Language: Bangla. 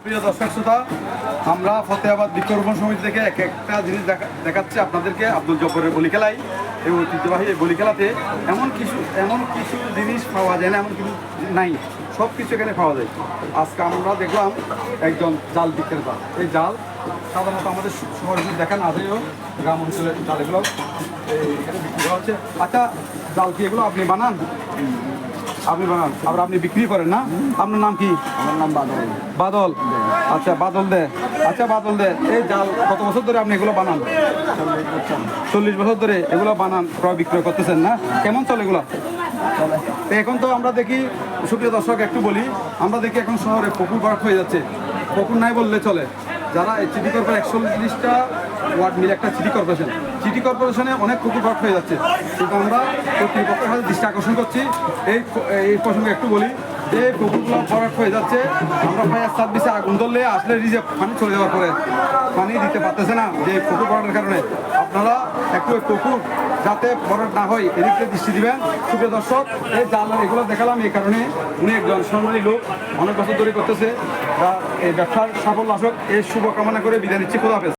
প্রিয় দর্শক শ্রোতা, আমরা ফতেহাবাদ বৃক্ষরোপণ সমিতি থেকে একটা জিনিস দেখাচ্ছি আপনাদেরকে। আব্দুল জব্বরের বলি খেলায়, এই ঐতিহ্যবাহী এই বলি খেলাতে এমন কিছু জিনিস পাওয়া যায় না, এমন কিছু নাই, সব কিছু এখানে পাওয়া যায়। আজকে আমরা দেখলাম একজন জাল বিক্রেতা। এই জাল সাধারণত আমাদের শহরে দেখা না যায়ও, গ্রাম অঞ্চলের জাল এগুলো এখানে বিক্রি করা হচ্ছে। আচ্ছা, জাল কি এগুলো আপনি বানান? আপনি বানান, আবার আপনি বিক্রি করেন না? আপনার নাম কি? আমার নাম বাদল। বাদল। আচ্ছা বাদল দে, এই জাল কত বছর ধরে আপনি এগুলো বানান? 40 বছর ধরে এগুলো বানান, ক্রয় বিক্রয় করতেছেন না? কেমন চলে এগুলো? তো এখন তো আমরা দেখি, সুপ্রিয় দর্শক একটু বলি, আমরা দেখি এখন শহরে পুকুর ভরাট হয়ে যাচ্ছে। পুকুর নাই বললে চলে। যারা এই সিটি কর্পোরেশন 41টা ওয়ার্ড মিলে একটা সিটি কর্পোরেশনে অনেক পুকুর ভরাট হয়ে যাচ্ছে। কিন্তু আমরা কর্তৃপক্ষের হাতে দৃষ্টি আকর্ষণ করছি। এই প্রসঙ্গে একটু বলি যে পুকুরগুলো ভরাট হয়ে যাচ্ছে। আমরা ফায়ার সার্ভিসে আগুন ধরলে আসলে রিজার্ভ পানি চলে যাওয়ার পরে পানি দিতে পারতেছে না, যে পুকুর ভরাটের কারণে। আপনারা একটু পুকুর যাতে ভরাট না হয় এদিকে দৃষ্টি দিবেন। সুপ্রিয় দর্শক, এই জাল এগুলো দেখালাম এই কারণে, উনি একজন সম্মানী লোক, অনেক বছর ধরে করতেছে। এই ব্যবসার সাফল্য আসুক এই শুভকামনা করে বিদায় নিচ্ছি। খোদা হাফেজ।